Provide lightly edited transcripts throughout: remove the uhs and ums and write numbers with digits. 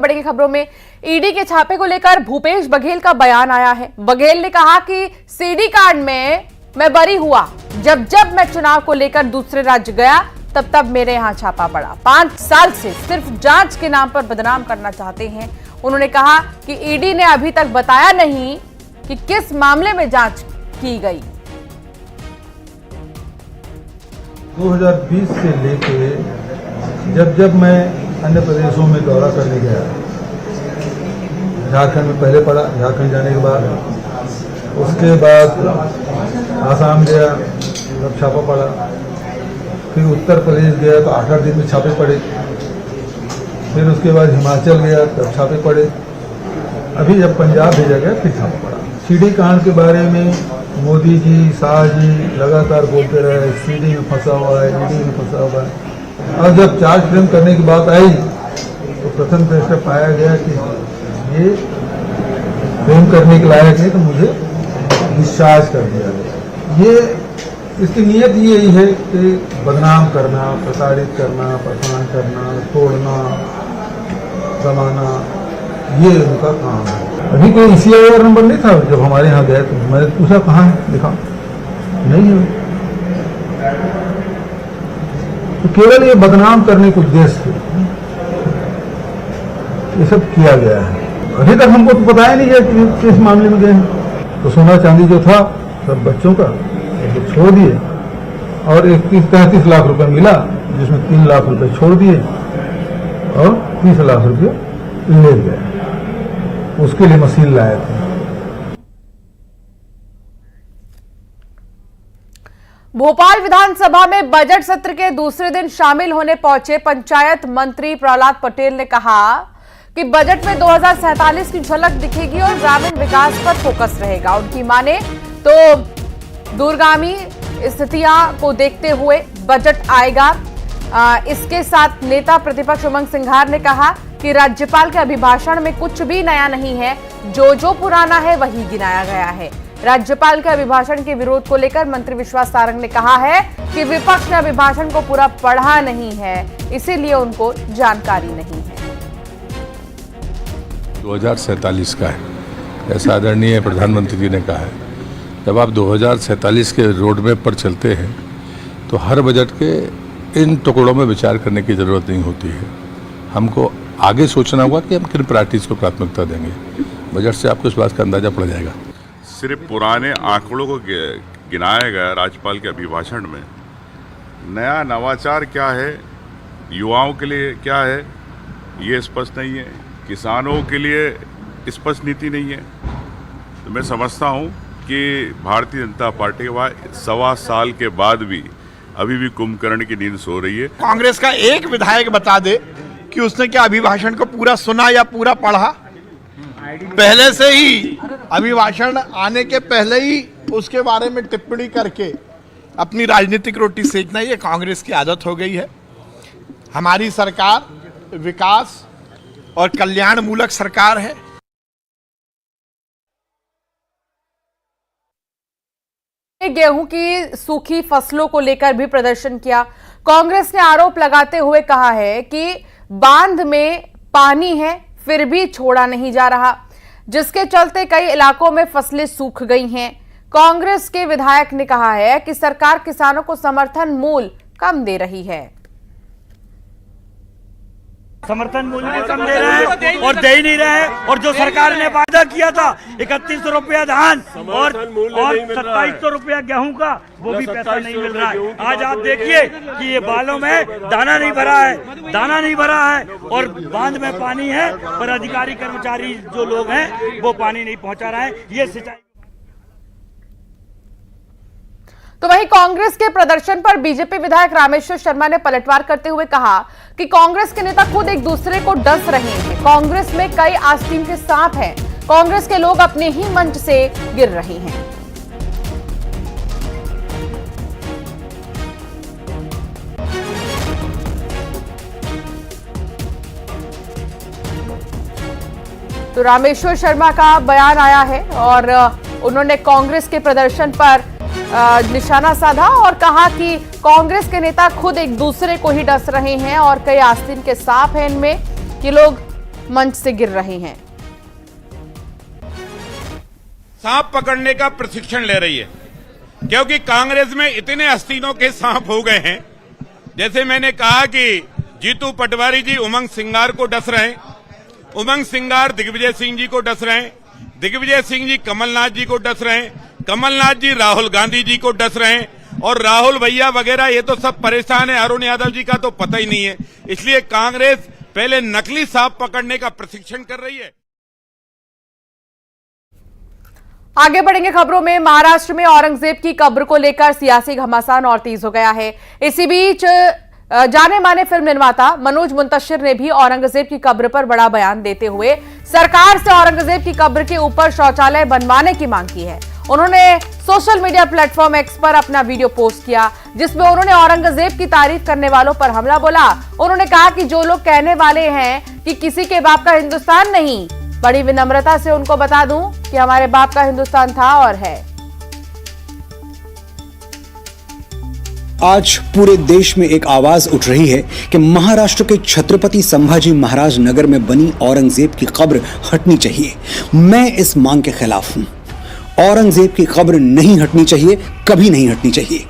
बड़ी की खबरों में ईडी के छापे को लेकर भूपेश बघेल का बयान आया है। बघेल ने कहा कि सीडी कांड में मैं बरी हुआ, जब जब मैं चुनाव को लेकर दूसरे राज्य गया तब तब मेरे यहां छापा पड़ा। 5 साल से सिर्फ जांच के नाम पर बदनाम करना चाहते हैं। उन्होंने कहा कि ईडी ने अभी तक बताया नहीं कि किस मामले में जांच की गई। 2020 से लेके जब मैं अन्य प्रदेशों में दौरा करने गया, झारखंड में पहले पड़ा, झारखंड जाने के बाद उसके बाद आसाम गया तब छापा पड़ा, फिर उत्तर प्रदेश गया तो 8 दिन में छापे पड़े, फिर उसके बाद हिमाचल गया तब छापे पड़े, अभी जब पंजाब भेजा गया फिर छापा पड़ा। सीडी कांड के बारे में मोदी जी, शाह जी लगातार बोलते रहे सीडी में फंसा हुआ है, ईडी में फंसा हुआ है। और जब चार्ज फ्रेम करने की बात आई तो प्रथम दृष्टया पाया गया कि ये फ्रेम करने के लायक है, तो मुझे डिस्चार्ज कर दिया गया। ये इसकी नीयत यही है कि बदनाम करना, प्रताड़ित करना, परेशान करना, तोड़ना, दबाना, ये उनका काम है। अभी कोई ECIR नंबर नहीं था जब हमारे यहाँ गए तो मैंने पूछा कहाँ है, दिखा नहीं है। तो केवल ये बदनाम करने के उद्देश्य से ये सब किया गया है। अभी तक हमको तो पता ही नहीं है कि किस मामले में गए हैं। तो सोना चांदी जो था सब बच्चों का तो छोड़ दिए और 31-33 लाख रुपए मिला, जिसमें 3 लाख रुपए छोड़ दिए और 30 लाख रुपए ले गए। उसके लिए मशीन लाए थे। भोपाल विधानसभा में बजट सत्र के दूसरे दिन शामिल होने पहुंचे पंचायत मंत्री प्रहलाद पटेल ने कहा कि बजट में 2047 की झलक दिखेगी और ग्रामीण विकास पर फोकस रहेगा। उनकी माने तो दूरगामी स्थितियां को देखते हुए बजट आएगा। इसके साथ नेता प्रतिपक्ष उमंग सिंघार ने कहा कि राज्यपाल के अभिभाषण में कुछ भी नया नहीं है, जो पुराना है वही गिनाया गया है। राज्यपाल के अभिभाषण के विरोध को लेकर मंत्री विश्वास सारंग ने कहा है कि विपक्ष ने अभिभाषण को पूरा पढ़ा नहीं है, इसीलिए उनको जानकारी नहीं है। 2047 का है, ऐसा आदरणीय प्रधानमंत्री जी ने कहा है। जब आप 2047 के रोड मैप पर चलते हैं तो हर बजट के इन टुकड़ों में विचार करने की जरूरत नहीं होती है। हमको आगे सोचना होगा कि हम किन प्रायोरिटीज को प्राथमिकता देंगे। बजट से आपको इस बात का अंदाजा पड़ जाएगा। सिर्फ पुराने आंकड़ों को गिनाया गया राज्यपाल के अभिभाषण में। नया नवाचार क्या है, युवाओं के लिए क्या है, ये स्पष्ट नहीं है। किसानों के लिए स्पष्ट नीति नहीं है। तो मैं समझता हूँ कि भारतीय जनता पार्टी के बाद 1.25 साल के बाद भी अभी भी कुंभकर्ण की नींद सो रही है। कांग्रेस का एक विधायक बता दे कि उसने क्या अभिभाषण को पूरा सुना या पूरा पढ़ा। पहले से ही अभिभाषण आने के पहले ही उसके बारे में टिप्पणी करके अपनी राजनीतिक रोटी सेकना, ये कांग्रेस की आदत हो गई है। हमारी सरकार विकास और कल्याण मूलक सरकार है। गेहूं की सूखी फसलों को लेकर भी प्रदर्शन किया। कांग्रेस ने आरोप लगाते हुए कहा है कि बांध में पानी है फिर भी छोड़ा नहीं जा रहा, जिसके चलते कई इलाकों में फसलें सूख गई हैं। कांग्रेस के विधायक ने कहा है कि सरकार किसानों को समर्थन मूल्य कम दे रही है। समर्थन मूल्य भी कम दे रहा है और दे ही नहीं रहा है। और जो सरकार ने वादा किया था 3100 रुपया धान और 2700 रुपया गेहूं का, वो भी पैसा नहीं मिल रहा है। आज आप देखिए कि ये बालों में दाना नहीं भरा है और बांध में पानी है, पर अधिकारी कर्मचारी जो लोग हैं वो पानी नहीं पहुंचा रहा है। ये सिंचाई। तो वहीं कांग्रेस के प्रदर्शन पर बीजेपी विधायक रामेश्वर शर्मा ने पलटवार करते हुए कहा कि कांग्रेस के नेता खुद एक दूसरे को डस रहे हैं। कांग्रेस में कई आस्तीन के सांप हैं। कांग्रेस के लोग अपने ही मंच से गिर रहे हैं। तो रामेश्वर शर्मा का बयान आया है और उन्होंने कांग्रेस के प्रदर्शन पर निशाना साधा और कहा कि कांग्रेस के नेता खुद एक दूसरे को ही डस रहे हैं और कई आस्तीन के सांप हैं इनमें। ये लोग मंच से गिर रही हैं। सांप पकड़ने का प्रशिक्षण ले रही है, क्योंकि कांग्रेस में इतने आस्तीनों के सांप हो गए हैं। जैसे मैंने कहा कि जीतू पटवारी जी उमंग सिंगार को डस रहे हैं, उमंग सिंगार दिग्विजय सिंह जी को डस रहे हैं, दिग्विजय सिंह जी कमलनाथ जी को डस रहे हैं, कमलनाथ जी राहुल गांधी जी को डस रहे हैं, और राहुल भैया वगैरह ये तो सब परेशान है। अरुण यादव जी का तो पता ही नहीं है। इसलिए कांग्रेस पहले नकली सांप पकड़ने का प्रशिक्षण कर रही है। आगे बढ़ेंगे खबरों में। महाराष्ट्र में औरंगजेब की कब्र को लेकर सियासी घमासान और तेज हो गया है। इसी बीच जाने माने फिल्म निर्माता मनोज मुंतशिर ने भी औरंगजेब की कब्र पर बड़ा बयान देते हुए सरकार से औरंगजेब की कब्र के ऊपर शौचालय बनवाने की मांग की है। उन्होंने सोशल मीडिया प्लेटफॉर्म एक्स पर अपना वीडियो पोस्ट किया, जिसमें उन्होंने औरंगजेब की तारीफ करने वालों पर हमला बोला। उन्होंने कहा कि जो लोग कहने वाले हैं कि किसी के बाप का हिंदुस्तान नहीं, बड़ी विनम्रता से उनको बता दूं कि हमारे बाप का हिंदुस्तान था और है। आज पूरे देश में एक आवाज उठ रही है कि महाराष्ट्र के छत्रपति संभाजी महाराज नगर में बनी औरंगजेब की कब्र हटनी चाहिए। मैं इस मांग के खिलाफ हूं। औरंगजेब की कब्र नहीं हटनी चाहिए, कभी नहीं हटनी चाहिए।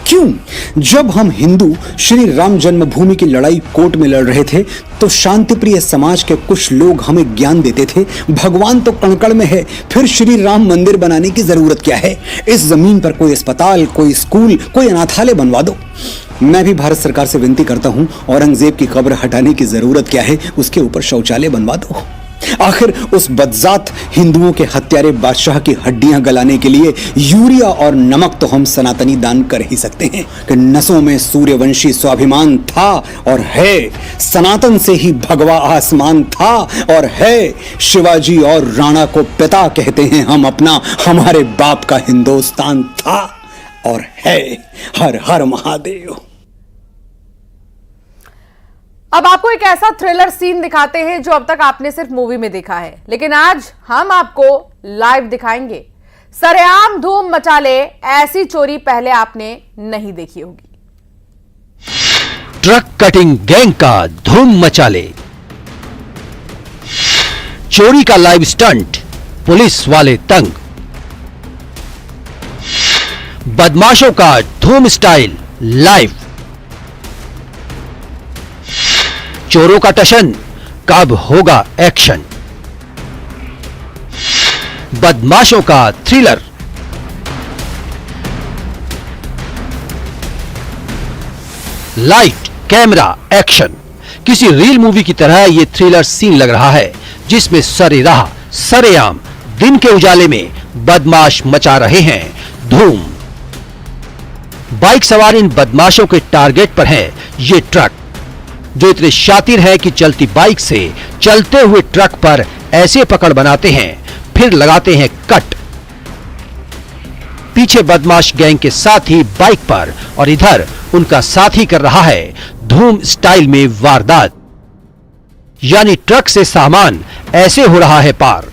क्यों? जब हम हिंदू श्री राम जन्मभूमि की लड़ाई कोर्ट में लड़ रहे थे तो शांतिप्रिय समाज के कुछ लोग हमें ज्ञान देते थे, भगवान तो कणकण में है, फिर श्री राम मंदिर बनाने की जरूरत क्या है? इस जमीन पर कोई अस्पताल, कोई स्कूल, कोई अनाथालय बनवा दो। मैं भी भारत सरकार से विनती करता हूं, औरंगजेब की कब्र हटाने की जरूरत क्या है, उसके ऊपर शौचालय बनवा दो। आखिर उस बदजात हिंदुओं के हत्यारे बादशाह की हड्डियां गलाने के लिए यूरिया और नमक तो हम सनातनी दान कर ही सकते हैं कि नसों में सूर्यवंशी स्वाभिमान था और है, सनातन से ही भगवा आसमान था और है। शिवाजी और राणा को पिता कहते हैं हम अपना, हमारे बाप का हिंदुस्तान था और है। हर हर महादेव। अब आपको एक ऐसा थ्रिलर सीन दिखाते हैं जो अब तक आपने सिर्फ मूवी में देखा है, लेकिन आज हम आपको लाइव दिखाएंगे। सरेआम धूम मचा ले ऐसी चोरी पहले आपने नहीं देखी होगी। ट्रक कटिंग गैंग का धूम मचा ले, चोरी का लाइव स्टंट, पुलिस वाले तंग, बदमाशों का धूम स्टाइल लाइव, चोरों का टशन, कब होगा एक्शन, बदमाशों का थ्रिलर, लाइट कैमरा एक्शन। किसी रील मूवी की तरह यह थ्रिलर सीन लग रहा है, जिसमें सरेराह सरेआम दिन के उजाले में बदमाश मचा रहे हैं धूम। बाइक सवार इन बदमाशों के टारगेट पर है ये ट्रक, जो इतने शातिर है कि चलती बाइक से चलते हुए ट्रक पर ऐसे पकड़ बनाते हैं, फिर लगाते हैं कट। पीछे बदमाश गैंग के साथी बाइक पर और इधर उनका साथी कर रहा है धूम स्टाइल में वारदात। यानी ट्रक से सामान ऐसे हो रहा है पार।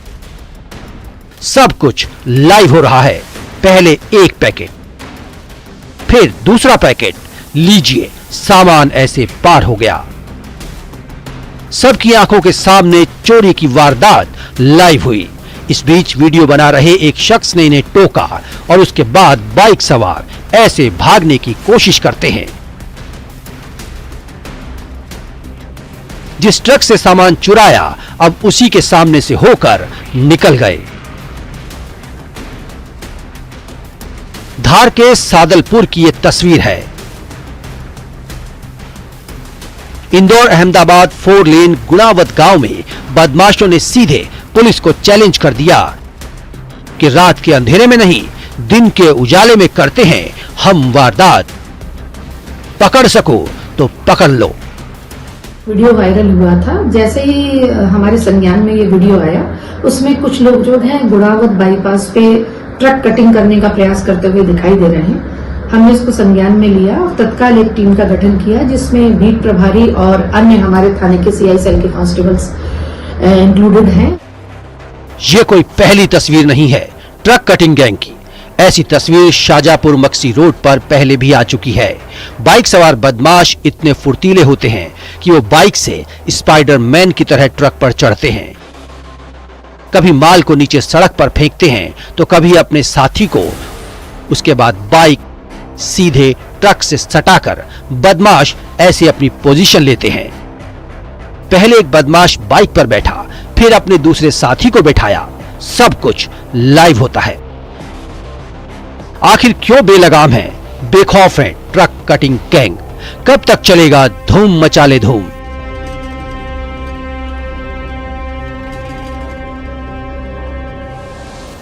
सब कुछ लाइव हो रहा है। पहले एक पैकेट, फिर दूसरा पैकेट, लीजिए सामान ऐसे पार हो गया। सबकी आंखों के सामने चोरी की वारदात लाइव हुई। इस बीच वीडियो बना रहे एक शख्स ने इन्हें टोका और उसके बाद बाइक सवार ऐसे भागने की कोशिश करते हैं। जिस ट्रक से सामान चुराया अब उसी के सामने से होकर निकल गए। धार के सादलपुर की यह तस्वीर है। इंदौर अहमदाबाद 4 लेन गुणावत गांव में बदमाशों ने सीधे पुलिस को चैलेंज कर दिया कि रात के अंधेरे में नहीं, दिन के उजाले में करते हैं हम वारदात, पकड़ सको तो पकड़ लो। वीडियो वायरल हुआ था। जैसे ही हमारे संज्ञान में ये वीडियो आया, उसमें कुछ लोग जो हैं गुणावत बाईपास पे ट्रक कटिंग करने का प्रयास करते हुए दिखाई दे रहे हैं। हमने इसको संज्ञान में लिया और तत्काल एक टीम का गठन किया, जिसमें बीट प्रभारी और अन्य हमारे थाने के सीआई सेल के कांस्टेबल्स इंक्लूडेड हैं। ये कोई पहली तस्वीर नहीं है ट्रक कटिंग गैंग की। ऐसी तस्वीर शाहजहांपुर मक्सी रोड पर पहले भी आ चुकी है। बाइक सवार बदमाश इतने फुर्तीले होते हैं कि वो बाइक से स्पाइडरमैन की तरह ट्रक पर चढ़ते हैं। कभी माल को नीचे सड़क पर फेंकते हैं तो कभी अपने साथी को। उसके बाद बाइक सीधे ट्रक से सटाकर बदमाश ऐसे अपनी पोजीशन लेते हैं। पहले एक बदमाश बाइक पर बैठा, फिर अपने दूसरे साथी को बैठाया। सब कुछ लाइव होता है। आखिर क्यों बेलगाम है, बेखौफ है ट्रक कटिंग गैंग? कब तक चलेगा धूम मचाले धूम?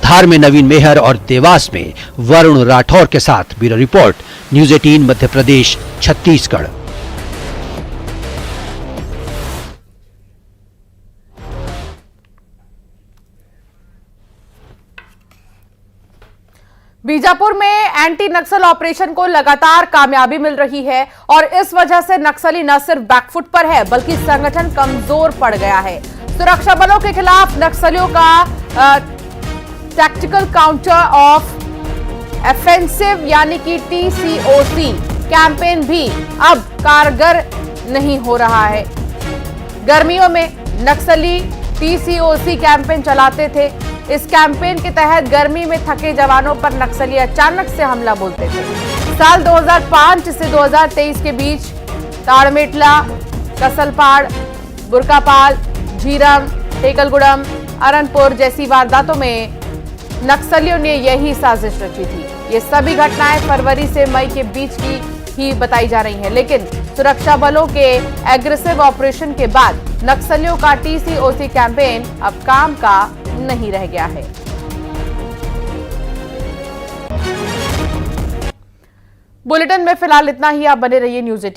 धार में नवीन मेहर और देवास में वरुण राठौर के साथ bureau report, news 18 Madhya Pradesh, Chhattisgarh. Bijapur में एंटी नक्सल ऑपरेशन को लगातार कामयाबी मिल रही है और इस वजह से नक्सली न सिर्फ बैकफुट पर है बल्कि संगठन कमजोर पड़ गया है। सुरक्षा बलों के खिलाफ नक्सलियों का टैक्टिकल काउंटर ऑफ ऑफेंसिव यानी कि TCOC कैंपेन भी अब कारगर नहीं हो रहा है। गर्मियों में नक्सली TCOC कैंपेन चलाते थे। इस कैंपेन के तहत गर्मी में थके जवानों पर नक्सली अचानक से हमला बोलते थे। साल 2005 से 2023 के बीच ताड़मेटला, कसलपाड़, बुरकापाल, झीरम, टेकलगुड़म, अरनपुर जैसी वारदातों में नक्सलियों ने यही साजिश रची थी। ये सभी घटनाएं फरवरी से मई के बीच की ही बताई जा रही हैं, लेकिन सुरक्षा बलों के एग्रेसिव ऑपरेशन के बाद नक्सलियों का TCOC कैंपेन अब काम का नहीं रह गया है। बुलेटिन में फिलहाल इतना ही। आप बने रहिए न्यूज़ 18।